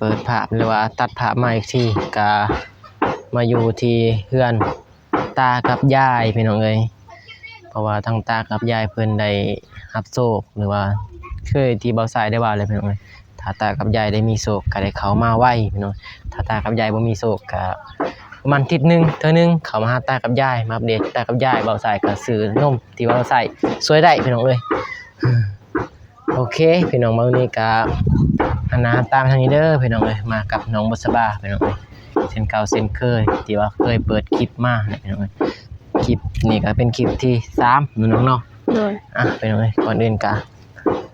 เปิดภาพหรือว่าตัดภาพมาอีกทีก็มาอยู่ที่เฮือนตากับยายพี่น้องเอ้ยเพราะว่าทั้งตากับยายเพิ่นได้รับโชคหรือว่าเคยที่เบาสายได้ว่าเลยพี่น้องเอ้ยถ้าตากับยายได้มีโชคก็ได้เข้ามาไวพี่น้องถ้าตากับยายบ่มีโชคก็ประมาณอาทิตย์นึงเทื่อนึงเข้ามาหาตากับยายมาอัปเดตตากับยายเบาสายก็ซื้อนมที่เบาสายช่วยได้พี่น้องเอ้ยโอเคพี่น้องมื้อนี้ก็อันนะตามทางนี้เด้อพี่น้องเอ้ยมากับน้องบุษบาพี่น้องเอ้ยเช่นเก่าเช่นเคยที่ว่าเคยเปิดคลิปมาเนี่ยพี่น้องเอ้ยคลิปนี้ก็เป็นคลิปที่3พี่น้องเนาะพี่น้องเอ้ยก่อนอื่นก็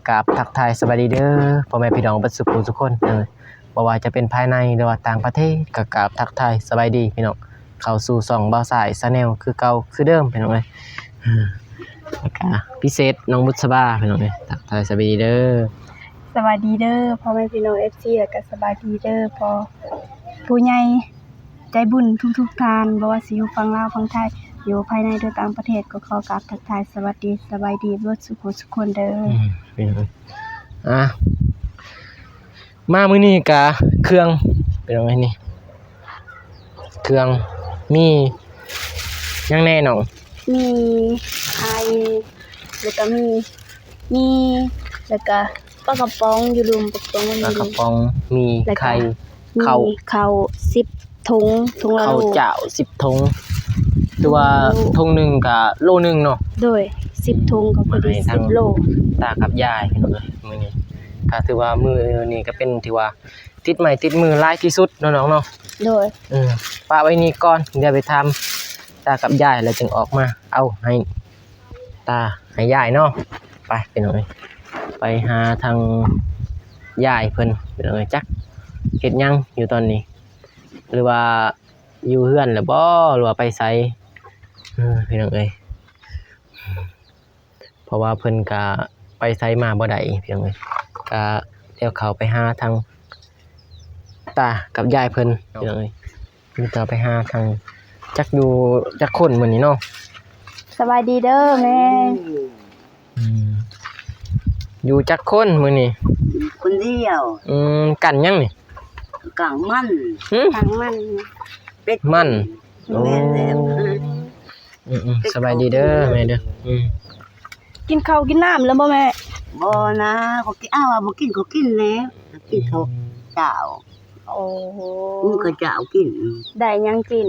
กราบทักทายสวัสดีเด้อพ่อแม่พี่น้องเบิดสุขทุกคนบ่ว่าจะเป็นภายในหรือว่าต่างประเทศก็กราบทักทายสบายดีพี่น้องเข้าสู่ช่องบ่าวสายชาแนลคือเก่าคือเดิมพี่น้องเอ้ยแล้วก็พิเศษน้องบุษบาพี่น้องเอ้ยทักทายสบายดีเด้อสวัสดีเด้อพ่อแม่พี่น้อง FC แล้วก็สบายดีเด้อพอผู้ใหญ่ใจบุญทุกท่านบ่ว่าสิอยู่ฝั่งลาวฝั่งไทยอยู่ภายในหรือต่างประเทศก็ขอกราบทักทายสวัสดีสบายดีเบิดสุขทุกคนเด้อพี่น้องมามื้อนี้ก็เครื่องเป็นจังไงนี่เครื่องมีหยังแน่น้องมีไข่แล้วก็มีแล้วก็ปลากระป๋องอยู่รุมปลากระป๋องมีไข่ข้าว10ถุงละโลข้าวเจ้า10ถุงหรือว่าถุงนึงก็โลนึงเนาะโดย10ถุงก็พอดี10โลตากับยายพี่น้องเอ้ยมื้อนี้ก็ถือว่ามื้อนี้ก็เป็นที่ว่าติดไม้ติดมือหลายที่สุดเนาะน้องเนาะโดยฝากไว้นี่ก่อนเดี๋ยวไปทำตากับยายแล้วจึงออกมาเอาให้ตาให้ยายเนาะไปพี่น้องเอ้ยไปหาทางยายเพิ่นพี่น้องเอ้ยจักเฮ็ดหยังอยู่ตอนนี้หรือว่าอยู่เฮือนหรือบ่หรือว่าไปไสพี่น้องเอ้ยเพราะว่าเพิ่นก็ไปไสมาบ่ได้พี่น้องเอ้ยก็เดี๋ยวเขาไปหาทางตากับยายเพิ่นพี่น้องเอ้ยมีต่อไปหาทางจักอยู่จักคนมื้อนี้เนาะสบายดีเด้อแม่อยู่จักคนมื้อนี้คนเดียวกันยังนี่กลางมันเป็ดมันสบายดีเด้อแม่เด้อกินข้าวกินน้ำแล้วบ่แม่บ่นะก็กินบ่กินก็กินแล้วกินข้าวเจ้าโอ้โหก็เจ้ากินได้ยังกิน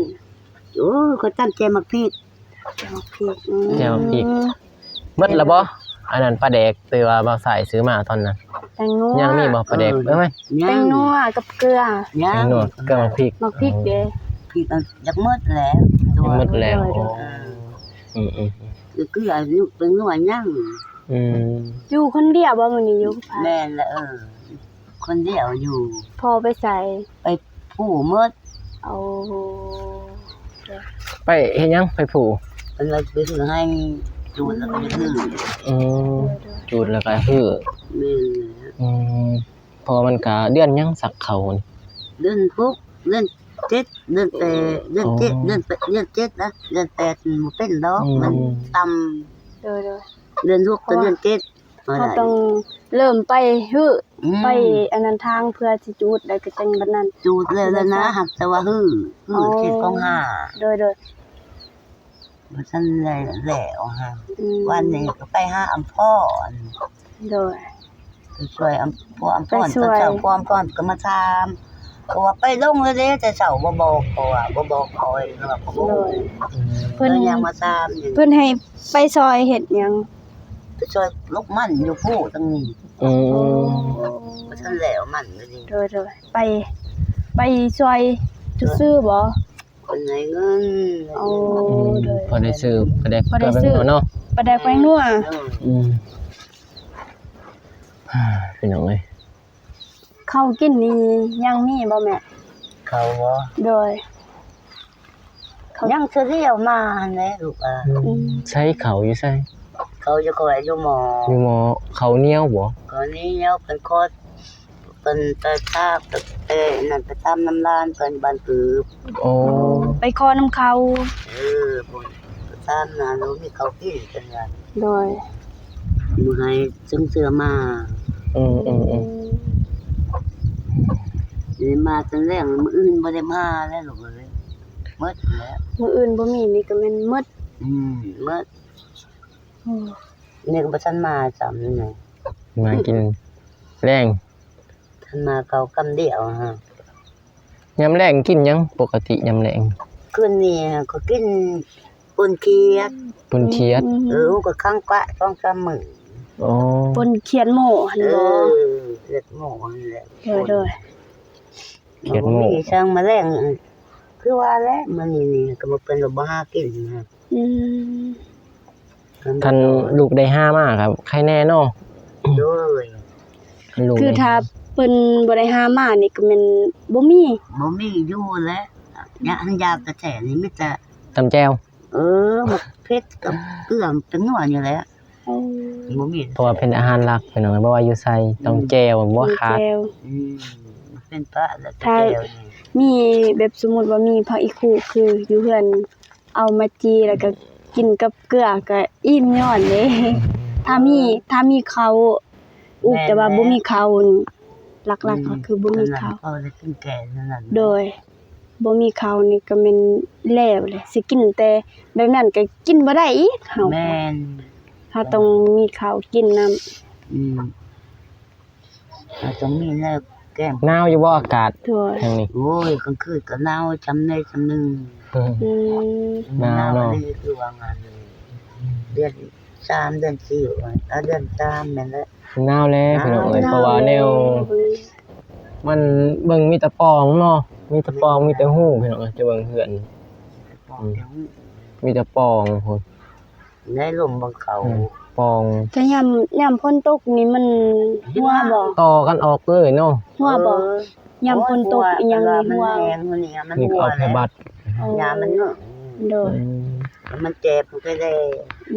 โอ้ก็ตั้งใจมักพริกแจ่วพริกหมดแล้วบ่อันนั้นปลาแดกที่ว่าบ่าวสายซื้อมาตอนนั้นแตงนัวยังมีบ่ปลาแดกเอ้ยแตงนัวกับเกลือแตงนัวเกลือมักพริกเด้พริกจักหมดแล้วหมดแล้วเกลือเป็นนัวยังอยู่คนเดียวบ่มื้อนี้อยู่แม่นละคนเดียวอยู่พอไปใส่ไปผู้หมดเอาไปเฮ็ดหยังไปผู้เป็นอะไรไปซื้อให้จูดแล้วก็ฮื้อจูดแล้วก็ฮื้อแม่นพอมันก็เดือนยังสักเขาเดือน6เดือน7เดือน8เดือน7เดือน7นะเดือน8บ่เป็นดอกมันต่ำเดือน6กับเดือน7เราต้องเริ่มไปฮื้อไปอันนั้นทางเพื่อสิจูดได้ก็จังบัดนั้นจูดแล้วนะหักแต่ว่าฮื้อเขตของ5โดยบ่ทันได้แล้วฮะวันนี้ก็ไปหาอำพรโดยช่วยอำพรตอนเช้าพรก็มาถามก็ว่าไปลงเลยเด้แต่เช้าบ่บอกเขาว่าบ่บอกเขาว่าบ่เพิ่นยังมาถามเพิ่นให้ไปซอยเฮ็ดหยังไปช่วยลูกมันอยู่ผู้ตรงนี้บ่ทันแล้วมันนี่โดยไปช่วยซื้อบ่คนไหนเงินพอได้ซื้อปลาแดกเนาะปลาแดกแป้งนัวเป็นหยังไงข้าวกินนี่ยังมีบ่แม่ข้าวบ่โดยยังซื้อเดียวมาแน่ลูกใช้ข้าวอยู่ไสเขาจะคอยอยู่หมอข้าวเหนียวบ่ข้าวเหนียวเป็นโคตรเป็นตาทาบนั่นไปตามน้ำลานเป็นบ้านปืบไปคอน้ำเขาบ่ตามน่ะรู้มีเขากินกันว่าโดยมื้อให้ซึ่งเสื้อมา สิมาตอนแรกมื้ออื่นบ่ได้มาแล้วลูกเอ้ยหมดแล้ว มื้ออื่นบ่มีนี่ก็แม่นหมด หมด อือ นี่ก็บ่ทันมาซ้ำนี่ไง มากินแรง ทันมาเขาคำเดียวฮะ ยามแรงกินหยังปกติยามแรง คืนนี้ก็กินปนเคียด ปุนเทียด ก็ครั้งกะ2-3มื้อ อ๋อ ปนเขียนหม้อหั่นบ่ เลือดหมูนั่นแหละ เด้อ เขียดหมู มีช่างแมลงคือว่าแล้วมันนี่ก็บ่เป็นบ่หากินนะ ๆอืม คันลูกได้5มาครับใครแน่เนาะ โดย คันลูก คือ ได้ ถ้าเพิ่นบ่ได้หามานี่ก็แม่นบ่มี บ่มีอยู่แล้วยากระแสนี่มีแต่ ตำแจ่ว หมกเผ็ดกับเกลือเป็นนัวอยู่แล้ว เอา บ่มี เพราะว่าเป็นอาหารหลักพี่น้องบ่ว่าอยู่ไสต้องแจ่วบ่ขาด แจว มันเป็นพระแล้วก็ ถ้า แก้วนี่ มีแบบสมมุติว่ามีผักอีคูคืออยู่เฮือนเอามาจีแล้วก็กินกับเกลือก็อิ่มย้อนเด้ถ้ามีข้าวอุกแต่ว่าบ่มีข้าวนี่หลักๆก็คือบ่มีข้าว พอได้กินแก่นั่นน่ะ โดยบ่มีข้าวนี่ก็แม่นแล้วเลยสิกินแต่แบบนั้นก็กินบ่ได้อีกเฮา แม่น ถ้าต้องมีข้าวกินนำ เราต้องมีแล้วแก้ม หนาวอยู่บ่อากาศ ด้วย ทางนี้ โอ้ยกลางคืนก็หนาวจำได้จำหนึง อืม อืม หนาวเนอะ นี่คือว่างานเลยเดือน3เดือน4ว่าเดือน3นั่นแหละ หนาวแล้วพี่น้องเอ้ยเพราะว่าแนวมันเบิ่งมีแต่ปองเนาะมีแต่ปองมีแต่หู้พี่น้องเอ้ยจะเบิ่งเฮือน บอกเดี๋ยว มีแต่ปองพุ่น ในลมบังเขา ปอง ถ้ายามฝนตกนี่มันหัวบ่ ต่อกันออกเลยเนาะ หัวบ่ยามฝนตกอีหยังนี่หัว มันแรงมันเนี่ยมัน นี่ก็ หัว เอาไป แล้ว บัด ยามันเนอะ โดย มันเจ็บมันก็ได้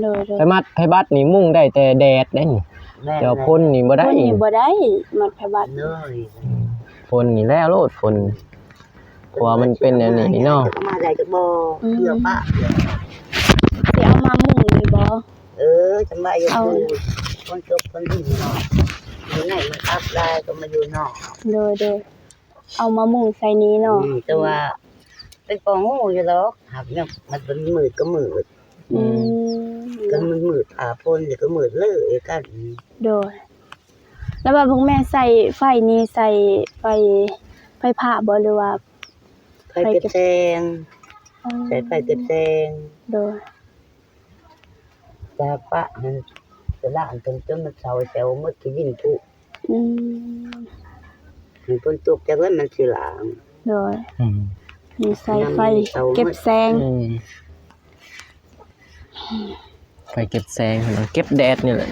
โดย ไปมัดไผบัดนี่มุ่งได้แต่แดดได้นี่ แม่ แต่ว่าพ่นนี่บ่ได้ คนนี่บ่ได้มัดไผบัด เลย พ่นนี่แล้วโลดพ่น เพราะว่ามันเป็นอันนี้เนาะ มาได้ก็บ่เพื่อปะ สิเอามามุ่งนี่บ่ สบายอยู่คนจบคนดีเนาะอยู่ไหนมันอัพได้ก็มาอยู่นอก โดยเอามามุ่งใส่นี้เนาะ แต่ว่าเป็นกองหูอยู่หรอกหักเนี่ยมันเป็นมืดก็มืด อืม ก็มันมืดผาพ่นเดี๋ยวก็มืดเลยกัน โดยแล้วว่าพวกแม่ใส่ไฟนี้ใส่ไฟผ้าบ่หรือว่า ไฟเก็บแซงใช้ไฟเก็บแซง โดย จากปะมันจะล่างจนมันเสาแถวมืดที่ยินผู้ อืม มันพ้นตกจากนั้นมันสิหลาง โดย อืม มีใส่ไฟเก็บแสง อืมไฟเก็บแสงพี่น้องเก็บแดดนี่แหละ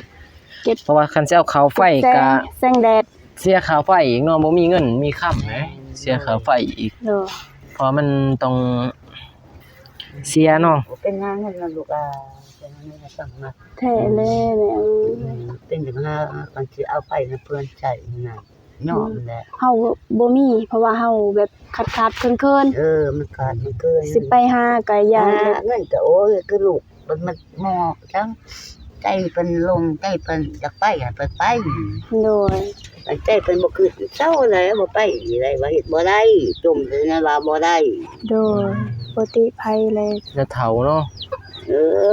เก็บ เพราะว่าคันสิเอาเขาไฟ แส ก็ งแสงแดด เสียค่าไฟอีกเนาะบ่มีเงินมีค่ำแหมเสียค่าไฟอีก โดย เพราะมันต้องเสียเนาะ เป็นงานนั่นนะลูกเป็นงานนี่สั่งมา แท้เลยแม่ เป็นอย่างนั้นมันสิเอาไปนะเพื่อนใจนะยอมแหละ เฮาบ่มีเพราะว่าเฮาแบบขาดๆเคิน มันขาดมันเกิน ๆสิไปหาก็ย่านแบบ เงินก็โอ้ยคือลูกมันมอจังใจเป็นลงใจเป็นอยากไปไป โดย ใจเป็นบ่คือเศร้าเลยบ่ไปได้ว่าเฮ็ดบ่ได้จมเลยนะว่าบ่ได้ โดยปกติภัยเลย จะเฒ่าเนาะ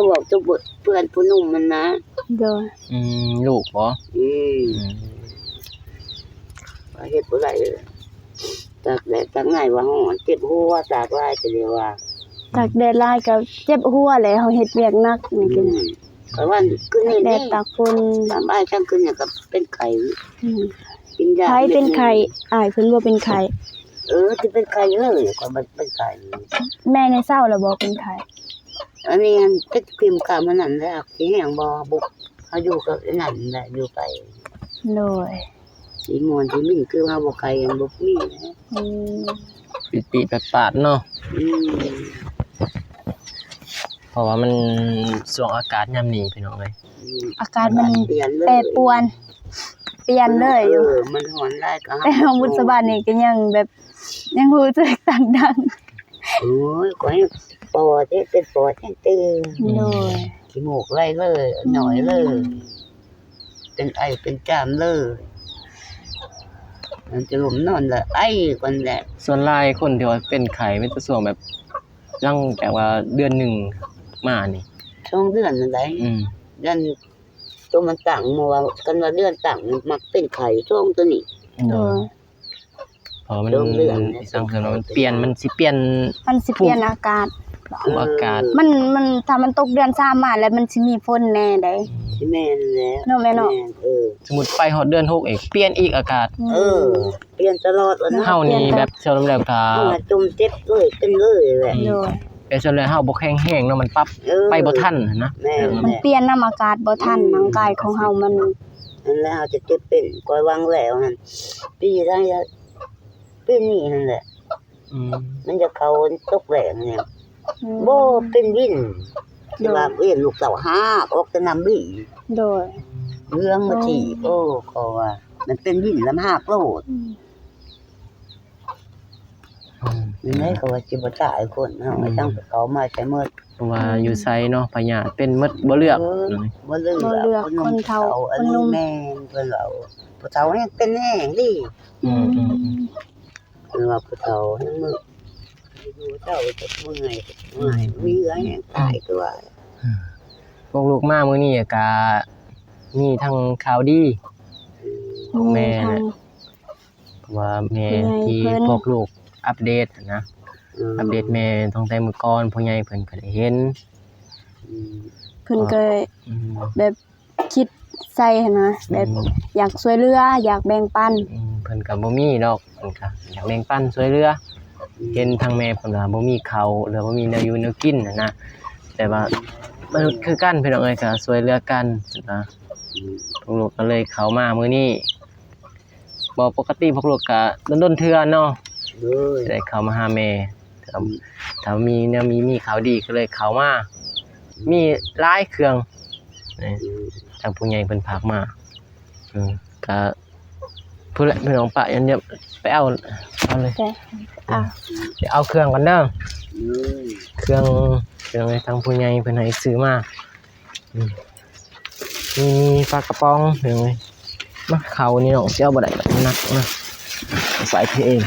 บอกจุบเพื่อนผู้หนุ่มมันนะ โดย ลูกบ่ ว่าเฮ็ดบ่ได้ตากแดดตากง่ายว่าฮ้อนเจ็บหัวตากลายก็เรียกว่า ตากแดดหลายก็เจ็บหัวแหละเฮาเฮ็ดเวียกหนักนี่กิน เพราะว่าคือนี่ แด นี่ ดตากฝน ตามบ้านช่างขึ้นเนี่ยก็เป็นไข้ อืม กินยา ไผเป็นไข้อ้ายเพิ่นบ่เป็นไข้ ที่เป็นไข้เลยก็มันเป็นไข้ แม่ในเศร้าแล้วบ่เป็นไข้ อันนี้มันเป็นครีมกามันนั่นแหละสิแห้งบ่บุกเฮาอยู่กับนั่นแหละอยู่ไป โดย สิมวนสิมิ่นคือเฮาบ่ไข้บ่มีนะ อืม ปีๆปาดๆเนาะ อืม เพราะว่ามันช่วงอากาศยามนี้พี่น้องเอ้ย อากาศมัน เปลี่ยนเลย แปรปรวน เปลี่ยนเลยอยู่ มันหอนได้ก็ แต่ของบุษบานี่ก็ยังแบบยังรู้สึกต่างดัง โอ้ยก็ให้ปอดที่เป็นปอดแห้งตื้อ โดย ขี้มูกไหลเลยหน่อยเลยเป็นไอเป็นจามเลย มันจะลุมนอนละไอ้คนแหละ ส่วนหลายคนที่ว่าเป็นไข้มันจะส่วงแบบหลังจากว่าเดือนหนึ่งมานี่ ช่วงเดือนนั่นแหละ อืม เดือนตัวมันต่างมาว่ากันว่าเดือนต่างมักเป็นไข่ช่วงตัวนี้ โดย เพราะมัน ช่วงเดือนเนี่ย สังเกตว่ามันเปลี่ยนมันสิเปลี่ยน มันสิเปลี่ยนอากาศ ภูมิอากาศ มันถ้ามันตกเดือน3มาแล้วมันสิมีฝนแน่ได้ ที่แม่นแหละ เนาะแม่เนาะ สมมุติไปฮอดเดือน6อีกเปลี่ยนอีกอากาศ เปลี่ยนตลอดแล้วนะ เฮานี่แบบเชื่อแล้วก็ จุ่มเจ็บเลยเป็นเลยแหละ โดย แต่ส่วนแล้วเฮาบ่แข็งแรงเนาะมันปรับไปบ่ทันนะ แม่ มันเปลี่ยนน้ำอากาศบ่ทันร่างกายของเฮามัน นั่นแหละเฮาจะเจ็บเป็นก้อยวางแล้วหั่นปีทั้งจะเป็นนี่นั่นแหละ อืม มันจะเข้าตกแหลงเนี่ยบ่เป็นวินที่ว่าเวียนลูกเต่าห้าออกจะนำบี้ โดย เรื่องมาถีบโอ้ก็ว่ามันเป็นวินลำหากโลด นี่แม่ก็ว่าสิบ่ตายคนเฮาไม่ต้องไปเขามาใช้หมด เพราะว่าอยู่ไสเนาะพญาธิเป็นหมดบ่เลือก บ่เลือกคนเฒ่าอันนี้แม่นเพิ่นว่าผู้เฒ่าแฮงเป็นแห้งดิ อืม เพิ่นว่าผู้เฒ่าแฮงมึกอยู่เฒ่าจะเมื่อยมีเหลือแฮงตายตัว พวกลูกมามื้อนี้ก็มีทั้งข่าวดี แม่น่ะ เพราะว่าแม่ที่พวกลูกอัปเดตนะอัปเดตแม่ตั้งแต่มื้อก่อนพ่อใหญ่เพิ่นก็ได้เห็น เพิ่นก็ อืม แบบคิดใส่หันนะแบบอยากช่วยเหลืออยากแบ่งปัน เพิ่นก็บ่มีดอกเพิ่นก็อยากแบ่งปันช่วยเหลือเห็นทางแม่เพิ่นว่าบ่มีข้าวหรือบ่มีแนวอยู่แนวกินนะแต่ว่ามนุษย์คือกันพี่น้องเอ้ยก็ช่วยเหลือกันนะพวกลูกก็เลยเข้ามามื้อนี้บ่ปกติพวกลูกก็ดนๆเทื่อเนาะ เด้อ จะได้เข้ามาหาแม่ถ้ามีแนวมีข่าวดีก็เลยเข้ามามีหลายเครื่องนี่ทางผู้ใหญ่เพิ่นฝากมาก็ผู้ใดพี่น้องปะยันเดี๋ยวไปเอาเลย แต่อ่ะ เดี๋ยวเอาเครื่องก่อนเด้อเครื่องให้ทางผู้ใหญ่เพิ่นให้ซื้อมามีปลากระป๋องเห็นไหมมาเขานี่น้องสิเอาบ่ได้ดอกมันหนักนะใส่พี่เอง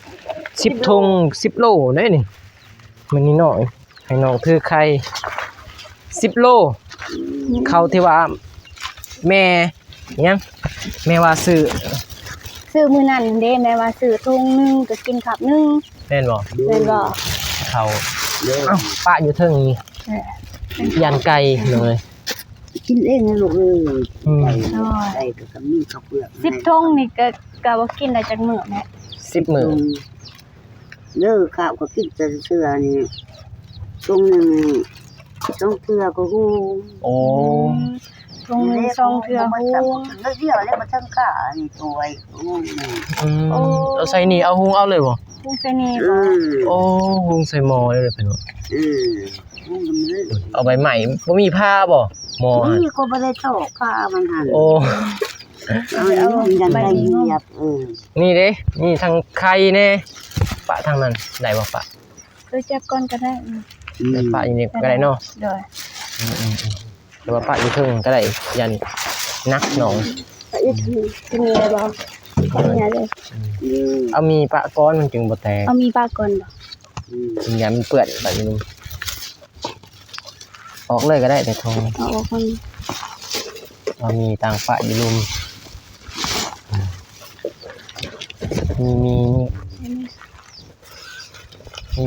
10ธง10โลเด้นี่มันนี่น้อยให้น้องถือไข่10โลเขาที่ว่าแม่ยังแม่ว่าซื้อ ซื้อมื้อนั้นเด้แม่ว่าซื้อถุงนึงก็กินคับนึง แม่นบ่ แม่นบ่ เขา เด้อ เอ้าปะอยู่เทิงนี่ เออ ยันไก่เลย กินเองนะลูกเอ้ย โอ้ย ก็มีข้าวเปลือก 10ถุงนี่ก็บ่กินได้จักมื้อแม่ 10มื้อ เด้อข้าวก็กินแต่เสื้อนี่ตรงนึงต้องเสื้อก็ฮู้ โอ้ ถุงนึง2เทื่อฮู้ เดียวแล้วมันทั้งขานี่ตัวไอ้ฮู้ เอาใส่นี่เอาหุงเอาเลยบ่ ถุงใส่นี่ อื บ่ ม โอ้หุงใส่หม้อเลยเพิ่นว่า ฮู้กันเลย เอาใบใหม่บ่มีผ้าบ่หม้อหั่น นี่ก็บ่ได้ตอกผ้ามันหั่น โอ้ เอายันได้เหยียบนี่เด้นี่ทางไข่แน่ปะทางนั้นได้บ่ปะ คือจักก่อนก็ได้ ได้ปะอยู่นี่ก็ได้เนาะ โดย หรือว่าปะอยู่เทิงก็ได้ยันนักหนอง จะมีอะไรบ่เนี่ยเลย เอามีปะก้อนมันจึงบ่แตก เอามีปลาก่อนบ่ อย่ามันเปื้อนแบบนี้ออกเลยก็ได้แต่ทง เอาออกมัน เรามีต่างปะอยู่ลุม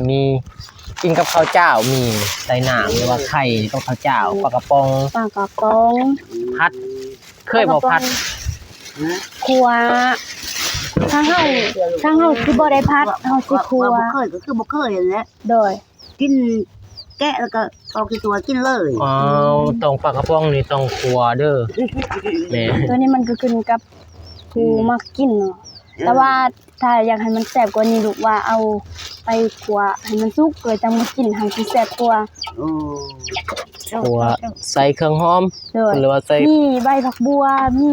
มีกินกับข้าวเจ้ามีใส่หนามหรือว่าไข่กับข้าวเจ้าปลากระป๋อง ปลากระป๋อง พัดเคยบ่พัด ครัวทางเฮาสิบ่ได้พัดเฮาสิครัว บ่เคยก็คือบ่เคยนั่นแหละ โดย กินแกะแล้วก็เอากี่ตัวกินเลย อ๋อต้องปลากระป๋องนี่ต้องครัวเด้อแม่ ตัวนี้มันก็ขึ้นกับผู้มักกินเนาะแต่ว่าถ้าอยากให้มันแซ่บกว่านี้ลูกว่าเอาไปคั่วให้มันสุกเลยจังมากินให้สิแซ่บกว่า โอ้ ครัวใส่เครื่องหอม โดย หรือว่าใส่ มีใบผักบัวมี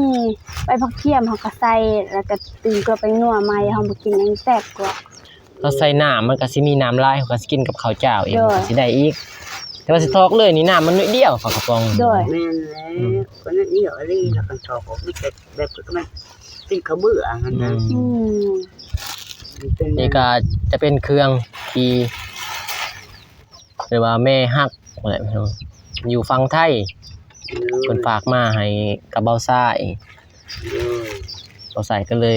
ใบผักเทียมเฮาก็ใส่แล้วก็ตื่นก็ไปนัวใหม่เฮาบ่กินอันแซ่บกว่า เราใส่น้ำมันก็สิมีน้ำลายเขาก็สิกินกับข้าวเจ้าเอง โดย สิได้อีก แต่ว่าสิทอกเลยนี่น้ำมันน้อยเดียวปลากระป๋อง โดย แม่นแล้วคนนั้นเดียวอะไรแล้วกันชอบออกไม่เสร็จแบบก็มัน เป็นข้าวเบื่อหั่นนะ อืม นี่ก็จะเป็นเครื่องที่เรียกว่าแม่ฮักอะไรพี่น้องอยู่ฝั่งไทยเพิ่นฝากมาให้กับเบาซ้ายเบาซ้ายก็เลย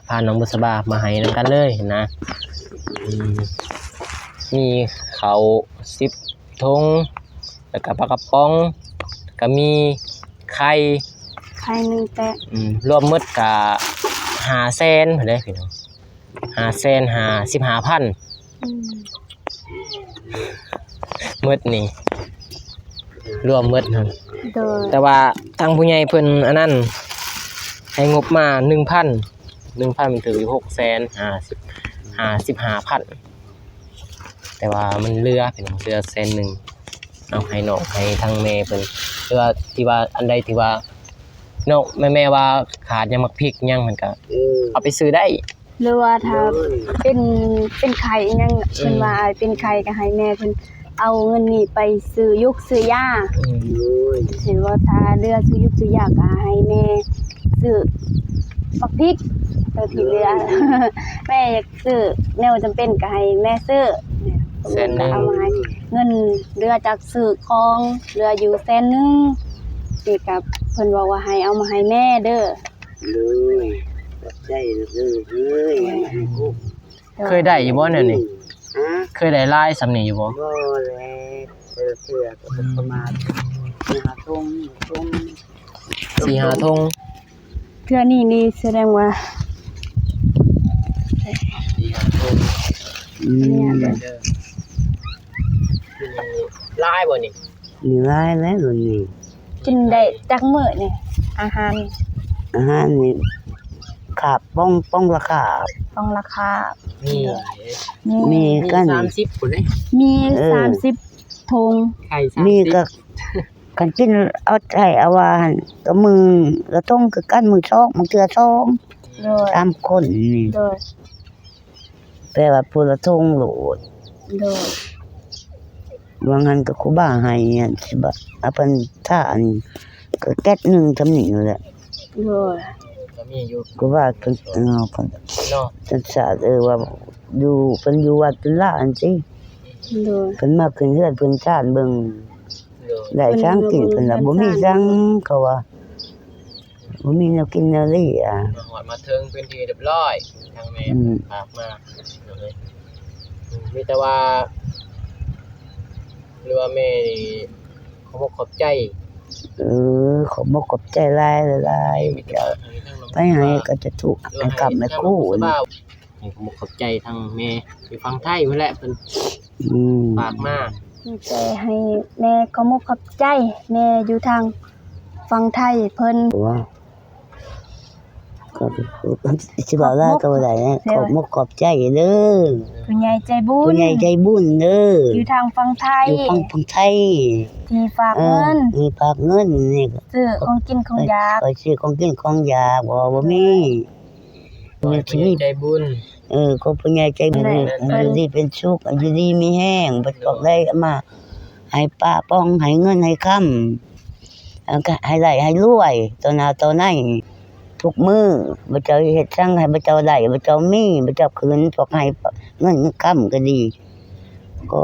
พาน้องบุษบามาให้นำกันเลยนะมีเขา10 ถุงแล้วก็ปลากระป๋องก็มีไข่ ไข่1แตะ รวมหมดก็500,000พุ่นเด้พี่น้อง555,000 อืม หมดนี่รวมหมดนั่น โดย แต่ว่าทางผู้ใหญ่เพิ่นอันนั้นให้งบมา 1,000 มันถืออยู่655,000แต่ว่ามันเหลือเป็นเหลือ100,000เอาให้น้องให้ทางแม่เพิ่นหรือว่าที่ว่าอันใดที่ว่าน้องแม่ว่าขาดหยังมักพริกหยังมันก็เอาไปซื้อได้ หรือว่าถ้าเป็นไข่อิหยังเพิ่นว่าเป็นไข่ก็ให้แม่เพิ่นเอาเงินนี้ไปซื้อยุกซื้อยาหรือว่าถ้าเรือซื้อยุกซื้อยาก็ให้แม่ซื้อปักพริกตัวที่เหลือ แม่อยากซื้อแนวจำเป็นก็ให้แม่ซื้อเนี่ย แสนหนึ่ง ก็เอามาให้เงินเรือจากซื้อของเรืออยู่100,000นี่ก็เพิ่นบอกว่าให้เอามาให้แม่เด้อ เลยใจเลยเฮ้ยให้กู เคยได้อยู่บ่เนี่ยนี่ ฮะ เคยได้ลายสำนี้อยู่บ่ บ่แล้วเสื้อก็ประมาณ5 ทุ่ม 4-5 ถุง เทื่อนี้นี่แสดงว่า 4-5 ถุง เนี่ยเด้อ ลายบ่นี่ นี่หลายแล้วรุ่นนี้ กินได้จักมื้อนี่อาหาร อาหารนี่ขาบป้องราคา ต้องราคา มี มีกัน 30พุ่นเด้ มี เออ 30ถุง ไข่30 มีก็กันกินเอาใจเอาว่าหั่นก็มือก็ต้องคือกันมือช่องมือเทื่อช่อง โดย 3 คนนี่ โดย แปลว่าผู้ละทงโหลด โดย ว่างั้นก็ครูบาให้อันสิบ่เอาเพิ่นท่าอันก็แก๊สหนึงทำนี่อยู่แหละ โดย ก็มีอยู่ ครูบาเพิ่นเพิ่น เนาะ จัดสาว่าอยู่เพิ่นอยู่วัดเป็นล้านสิ โดย เพิ่นมาขึ้นเฮือนเพิ่นชาติเบิ่ง เด้อ ได้ช้างกินเพิ่นล่ะบ่มีจังเขาว่าบ่มีแนวกินแนวเลี้ย มาหอดมาถึงเป็นที่เรียบร้อยทางแม่ฝากมาเลยมีแต่ว่าหรือว่าแม่นี่เขาบอกขอบใจ ขอบกขอบใจหลายหลาย มีแต่ เจ้า ให้ทางน้อง ไปให้ก็จะถูกให้กลับมาคู่ นี่ให้เขาบอกขอบใจทางแม่อยู่ฝั่งไทยพุ่นแหละเพิ่น อืม ฝากมา มีแต่ให้แม่ขอมุกขอบใจแม่อยู่ทางฝั่งไทยเพิ่น ว่าก็สิบอกว่าก็บ่ได้นะขอบมกขอบใจเด้อ ผู้ใหญ่ใจบุญ ผู้ใหญ่ใจบุญเด้อ อยู่ทางฝั่งไทย อยู่ฝั่งไทย ที่ฝากเงิน มีฝากเงินนี่ก็ ซื้อของกินของอยาก ไปซื้อของกินของยาบ่มี มีที่ใจบุญ ก็ผู้ใหญ่ใจบุญอยู่ดีเป็นสุขอยู่ดีมีแห้งบ่ตกได้มาให้ป้าป้องให้เงินให้ค้ำแล้วก็ให้ได้ให้รวยตัวหน้าตัวในทุกมื้อบ่เจ้าเฮ็ดจังให้บ่เจ้าได้บ่เจ้ามีบ่เจ้าคืนพวกให้เงินค้ำก็ดีก็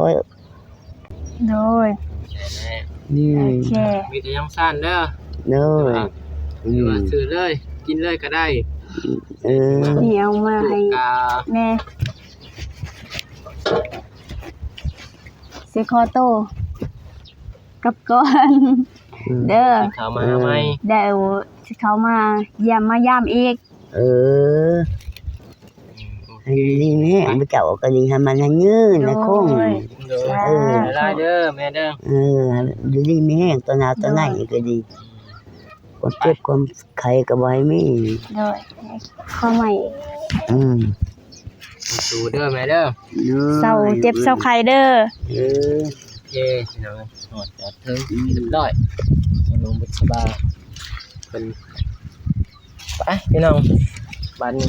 โดย อืม โอเค มีแต่ยังสั้นเด้อ เด้อ หรือว่าซื้อเลยกินเลยก็ได้ นี่เอามาให้ กา แม่สิขอโตกับก่อน เด้อ ข้าวมาไหม เดี๋ยวสิเขามาเยี่ยมมายามอีก ให้ดีแม่บ่เจ้าก็ดีให้มันให้ยืนให้คง เด้อได้เด้อแม่เด้อ อยู่ดีมีแห้งตัวหนาวตัวในก็ดีความเจ็บความไข้ก็บ่ให้มี โดยข้อใหม่ สู้เด้อแม่เด้อ เศร้าเจ็บเศร้าไข้เด้อ เออ โอเคพี่น้องหอดจอดถึงเรียบร้อยน้องบุษบาเป็นไปพี่น้องบ้านนี้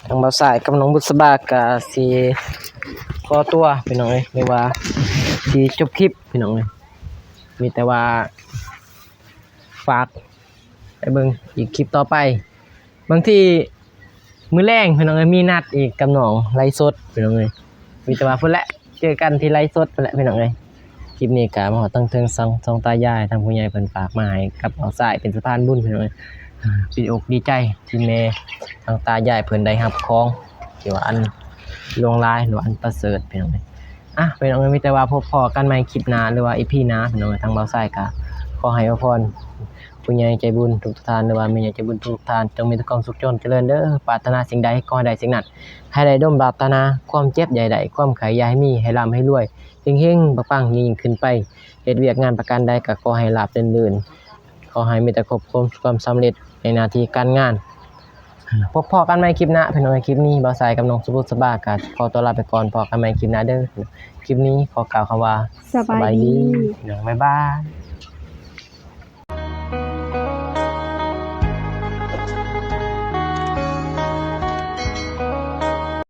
ทางบ่าวสายกับน้องบุษบากะสิขอตัวพี่น้องเอ้ยไม่ว่าสิจบคลิปพี่น้องเอ้ยมีแต่ว่าฝากไปเบิ่งอีกคลิปต่อไป บางทีมื้อแรงพี่น้องเอ้ยมีนัดอีกกับน้องไลฟ์สดพี่น้องเอ้ยมีแต่ว่าพุ่นแหละเจอกันที่ไลฟ์สดพุ่นแหละพี่น้องเอ้ยคลิปนี้ก็มาฮอดตั้งเทิงสองตายายทางผู้ใหญ่เพิ่นฝากมาให้กับเอาสายเป็นสะพานบุญพี่น้องเอ้ยดีอกดีใจที่แม่ทางตายายเพิ่นได้รับของที่ว่าอันลวงลายหรือว่าอันประเสริฐพี่น้องเอ้ยพี่น้องเอ้ยมีแต่ว่าพบพอกันใหม่คลิปหน้าหรือว่า EP หน้าพี่น้องเอ้ยทางเบาซ้ายก็ขอให้อวยพรผู้ใหญ่ใจบุญทุกท่านหรือว่าแม่ใหญ่ใจบุญทุกท่านจงมีแต่ความสุขจนเจริญเด้อปรารถนาสิ่งใดขอให้ได้สิ่งนั้นให้ได้ดังปรารถนาความเจ็บใหญ่ๆความไขอย่าให้มีให้ร่ำให้รวยเฮงๆปังๆยิ่งขึ้นไปเฮ็ดเวียกงานประการใดก็ขอให้ราบรื่นๆขอให้มีแต่ความสำเร็จในหน้าที่การงานพบพอกันใหม่คลิปหน้าพี่น้องคลิปนี้บ่าวสายกับน้องสุบุษบาก็ขอตัวลาไปก่อนพอกันใหม่คลิปหน้าเด้อคลิปนี้ขอกล่าวคำว่า สบายดี พี่น้องบ๊ายบาย